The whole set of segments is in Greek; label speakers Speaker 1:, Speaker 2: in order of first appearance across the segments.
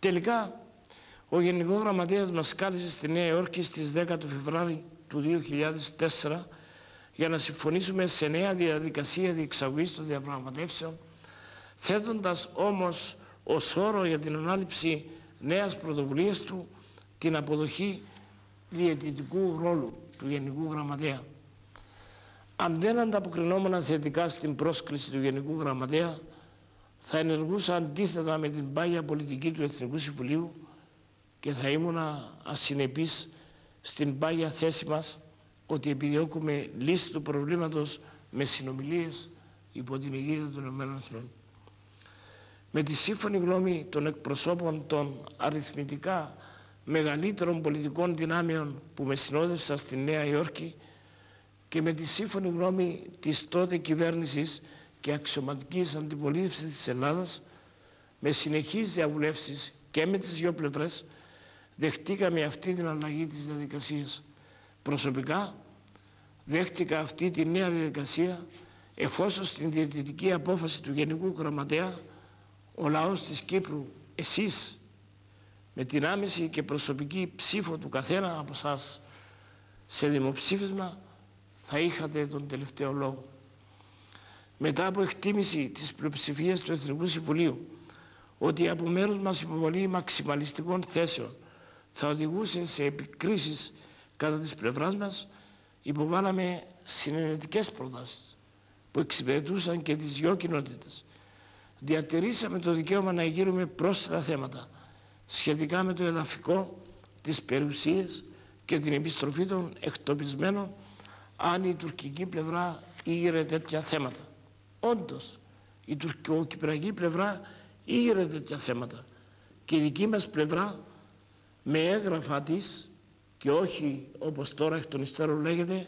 Speaker 1: Τελικά, ο Γενικός Γραμματέας μας κάλεσε στη Νέα Υόρκη στις 10 του Φεβρουαρίου του 2004 για να συμφωνήσουμε σε νέα διαδικασία διεξαγωγής των διαπραγματεύσεων, θέτοντας όμως ως όρο για την ανάληψη νέας πρωτοβουλίας του την αποδοχή διαιτητικού ρόλου του Γενικού Γραμματέα. Αν δεν ανταποκρινόμουν θετικά στην πρόσκληση του Γενικού Γραμματέα, θα ενεργούσα αντίθετα με την πάγια πολιτική του Εθνικού Συμβουλίου και θα ήμουν ασυνεπής στην πάγια θέση μας ότι επιδιώκουμε λύση του προβλήματος με συνομιλίες υπό την αιγίδα των ΗΠΑ. Με τη σύμφωνη γνώμη των εκπροσώπων των αριθμητικά μεγαλύτερων πολιτικών δυνάμεων που με συνόδευσαν στη Νέα Υόρκη και με τη σύμφωνη γνώμη της τότε κυβέρνησης και αξιωματικής αντιπολίτευσης της Ελλάδας, με συνεχείς διαβουλεύσεις και με τις δύο πλευρές, δεχτήκαμε αυτή την αλλαγή της διαδικασίας. Προσωπικά δέχτηκα αυτή τη νέα διαδικασία εφόσον στην διαιτητική απόφαση του Γενικού Γραμματέα ο λαός της Κύπρου, εσείς, με την άμεση και προσωπική ψήφο του καθένα από εσάς σε δημοψήφισμα, θα είχατε τον τελευταίο λόγο. Μετά από εκτίμηση της πλειοψηφίας του Εθνικού Συμβουλίου ότι από μέρους μας υποβολή μαξιμαλιστικών θέσεων θα οδηγούσε σε επικρίσεις κατά της πλευράς μας, υποβάλαμε συνενετικές προτάσεις που εξυπηρετούσαν και τις δυο κοινότητες. Διατηρήσαμε το δικαίωμα να εγείρουμε πρόσθετα θέματα σχετικά με το εδαφικό, τις περιουσίες και την επιστροφή των εκτοπισμένων αν η τουρκική πλευρά ήγηρε τέτοια θέματα. Όντως, η τουρκοκυπριακή πλευρά ήγηρε τέτοια θέματα και η δική μας πλευρά με έγγραφα της και όχι όπως τώρα εκ των υστέρων λέγεται,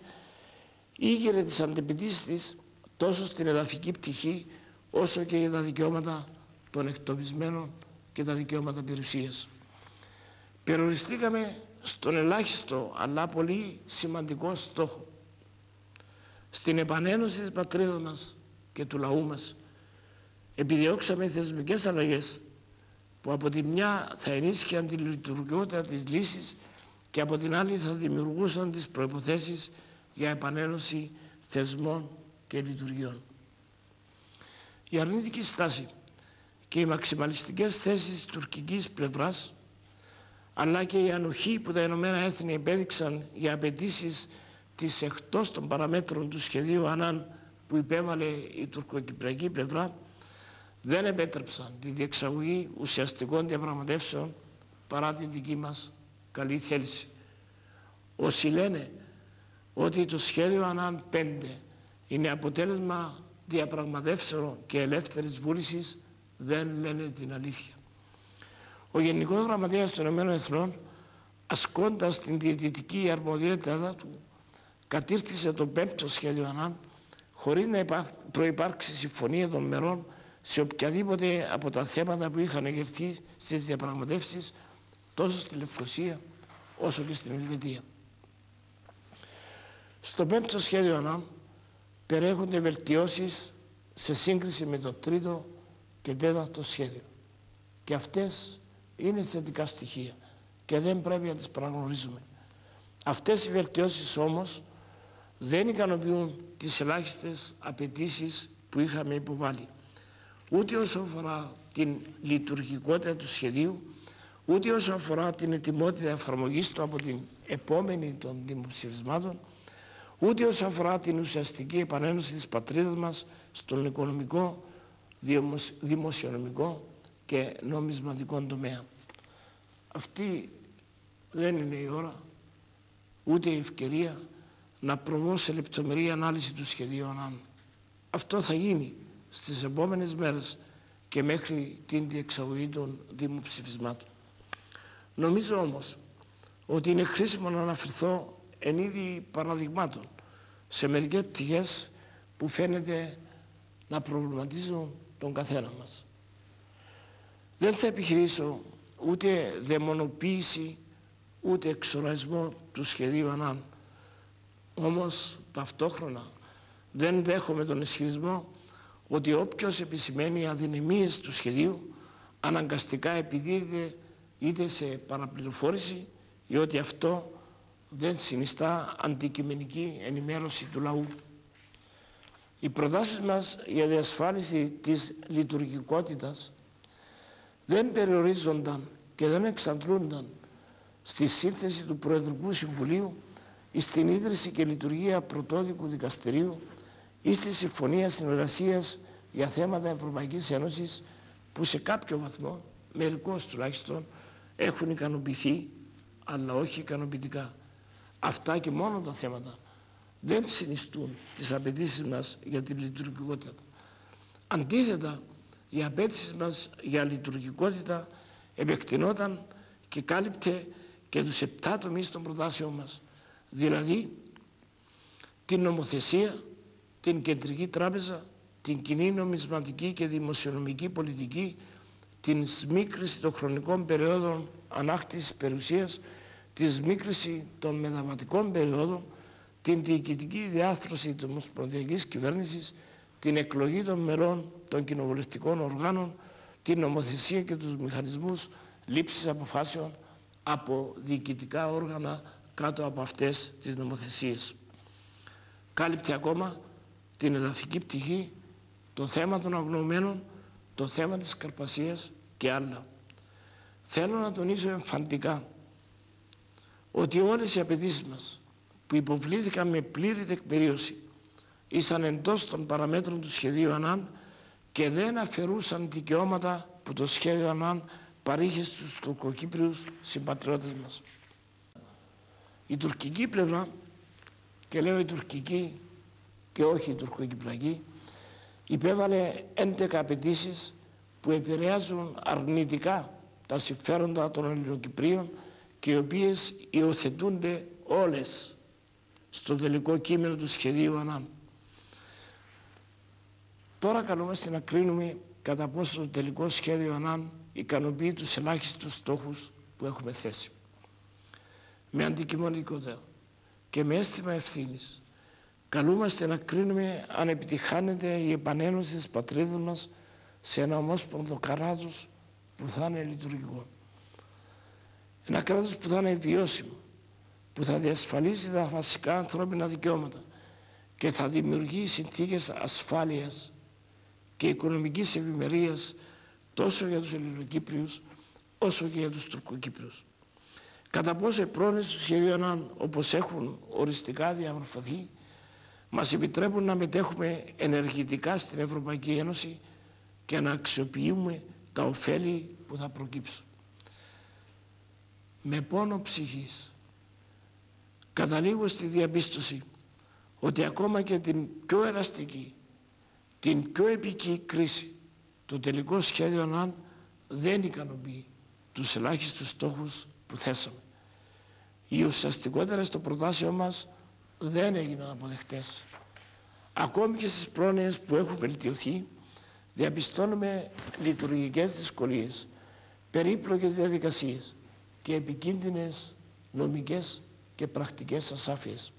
Speaker 1: ήγηρε τις αντεπιτήσεις της τόσο στην εδαφική πτυχή όσο και για τα δικαιώματα των εκτοπισμένων και τα δικαιώματα περιουσίας. Περιοριστήκαμε στον ελάχιστο αλλά πολύ σημαντικό στόχο, στην επανένωση της πατρίδας μας και του λαού μας. Επιδιώξαμε θεσμικές αλλαγές που από τη μια θα ενίσχυαν τη λειτουργικότητα της λύσης και από την άλλη θα δημιουργούσαν τις προϋποθέσεις για επανένωση θεσμών και λειτουργιών. Η αρνητική στάση και οι μαξιμαλιστικές θέσεις της τουρκικής πλευράς, αλλά και η ανοχή που τα Ηνωμένα Έθνη επέδειξαν για απαιτήσεις της εκτός των παραμέτρων του σχεδίου Ανάν που υπέβαλε η τουρκοκυπριακή πλευρά, δεν επέτρεψαν τη διεξαγωγή ουσιαστικών διαπραγματεύσεων παρά την δική μας καλή θέληση. Όσοι λένε ότι το σχέδιο Ανάν 5 είναι αποτέλεσμα διαπραγματεύσεων και ελεύθερης βούλησης, δεν λένε την αλήθεια. Ο Γενικός Γραμματέας των Ηνωμένων Εθνών, ασκώντας την διαιτητική αρμοδιότητα του, κατήρτισε το 5ο σχέδιο Ανάν χωρίς να προϋπάρξει συμφωνία των μερών σε οποιαδήποτε από τα θέματα που είχαν εγερθεί στις διαπραγματεύσεις τόσο στη Λευκοσία όσο και στην Ελβετία. Στο 5ο σχέδιο Ανάν περιέχονται βελτιώσεις σε σύγκριση με το 3ο και 4ο σχέδιο. Και αυτές είναι θετικά στοιχεία και δεν πρέπει να τις παραγνωρίζουμε. Αυτές οι βελτιώσεις όμως δεν ικανοποιούν τις ελάχιστες απαιτήσεις που είχαμε υποβάλει. Ούτε όσον αφορά την λειτουργικότητα του σχεδίου, ούτε όσον αφορά την ετοιμότητα εφαρμογής του από την επόμενη των δημοψηφισμάτων, ούτε όσον αφορά την ουσιαστική επανένωση της πατρίδας μας στον οικονομικό, δημοσιονομικό και νομισματικό τομέα. Αυτή δεν είναι η ώρα, ούτε η ευκαιρία να προβώ σε λεπτομερή ανάλυση του σχεδίου Ανάν. Αυτό θα γίνει στις επόμενες μέρες και μέχρι την διεξαγωγή των δημοψηφισμάτων. Νομίζω όμως ότι είναι χρήσιμο να αναφερθώ εν είδη παραδειγμάτων σε μερικές πτυχές που φαίνεται να προβληματίζουν τον καθένα μας. Δεν θα επιχειρήσω ούτε δαιμονοποίηση ούτε εξοραϊσμό του σχεδίου Ανάν. Όμως ταυτόχρονα δεν δέχομαι τον ισχυρισμό ότι όποιος επισημαίνει αδυναμίες του σχεδίου αναγκαστικά επιδίδεται είτε σε παραπληροφόρηση, ή ότι αυτό δεν συνιστά αντικειμενική ενημέρωση του λαού. Οι προτάσεις μας για διασφάλιση της λειτουργικότητας δεν περιορίζονταν και δεν εξαντλούνταν στη σύνθεση του Προεδρικού Συμβουλίου ή στην ίδρυση και λειτουργία πρωτόδικου δικαστηρίου ή στη Συμφωνία Συνεργασίας για θέματα Ευρωπαϊκής Ένωσης, που σε κάποιο βαθμό, μερικώς τουλάχιστον, έχουν ικανοποιηθεί, αλλά όχι ικανοποιητικά. Αυτά και μόνο τα θέματα δεν συνιστούν τις απαιτήσεις μας για τη λειτουργικότητα. Αντίθετα, η απαίτηση μας για λειτουργικότητα επεκτηνόταν και κάλυπτε και τους 7 τομείς των προτάσεων μας, δηλαδή την νομοθεσία, την κεντρική τράπεζα, την κοινή νομισματική και δημοσιονομική πολιτική, την σμίκριση των χρονικών περιόδων ανάκτησης περιουσίας, τη σμίκριση των μεταβατικών περιόδων, την διοικητική διάρθρωση της ομοσπονδιακής κυβέρνησης, την εκλογή των μελών των κοινοβουλευτικών οργάνων, την νομοθεσία και τους μηχανισμούς λήψης αποφάσεων από διοικητικά όργανα κάτω από αυτές τις νομοθεσίες. Κάλυπτε ακόμα την εδαφική πτυχή, το θέμα των αγνοωμένων, το θέμα της Καρπασίας και άλλα. Θέλω να τονίσω εμφαντικά ότι όλες οι απαιτήσεις μας που υποβλήθηκαν με πλήρη τεκμηρίωση ήσαν εντός των παραμέτρων του σχεδίου ΑΝΑΝ και δεν αφαιρούσαν δικαιώματα που το σχέδιο ΑΝΑΝ παρήχε στους τουρκοκύπριους συμπατριώτες μας. Η τουρκική πλευρά, και λέω η τουρκική και όχι η τουρκοκυπριακή, υπέβαλε 11 απαιτήσεις που επηρεάζουν αρνητικά τα συμφέροντα των Ελληνοκυπρίων και οι οποίες υιοθετούνται όλες στο τελικό κείμενο του σχεδίου ΑΝΑΝ. Τώρα καλούμαστε να κρίνουμε κατά πόσο το τελικό σχέδιο ΑΝΑΝ ικανοποιεί τους ελάχιστους στόχους που έχουμε θέσει. Με αντικειμενικότητα και με αίσθημα ευθύνης καλούμαστε να κρίνουμε αν επιτυχάνεται η επανένωση της πατρίδας μας σε ένα ομόσπονδο κράτος που θα είναι λειτουργικό. Ένα κράτος που θα είναι βιώσιμο, που θα διασφαλίσει τα βασικά ανθρώπινα δικαιώματα και θα δημιουργεί συνθήκες ασφάλειας και οικονομικής ευημερίας τόσο για τους Ελληνοκύπριους όσο και για τους Τουρκοκύπριους. Κατά πόσο οι πρόνοιες του σχεδίου ΑΝΑΝ, όπως έχουν οριστικά διαμορφωθεί, μας επιτρέπουν να μετέχουμε ενεργητικά στην Ευρωπαϊκή Ένωση και να αξιοποιούμε τα ωφέλη που θα προκύψουν. Με πόνο ψυχής καταλήγω στη διαπίστωση ότι ακόμα και την πιο εραστική, την πιο επική κρίση, το τελικό σχέδιο ΑΝΑΝ δεν ικανοποιεί τους ελάχιστους στόχους που θέσαμε. Οι ουσιαστικότερες των προτάσεων μας δεν έγιναν αποδεκτές. Ακόμη και στις πρόνοιες που έχουν βελτιωθεί, διαπιστώνουμε λειτουργικές δυσκολίες, περίπλοκες διαδικασίες και επικίνδυνες νομικές και πρακτικές ασάφειες.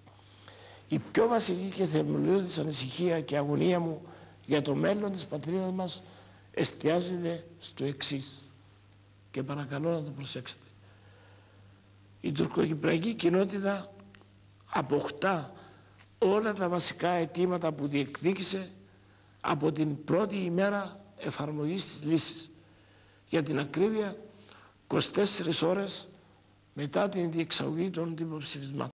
Speaker 1: Η πιο βασική και θεμελιώδης ανησυχία και αγωνία μου για το μέλλον της πατρίδας μας εστιάζεται στο εξής, και παρακαλώ να το προσέξετε. Η τουρκοκυπριακή κοινότητα αποκτά όλα τα βασικά αιτήματα που διεκδίκησε από την πρώτη ημέρα εφαρμογής της λύσης. Για την ακρίβεια, 24 ώρες μετά την διεξαγωγή των δημοψηφισμάτων.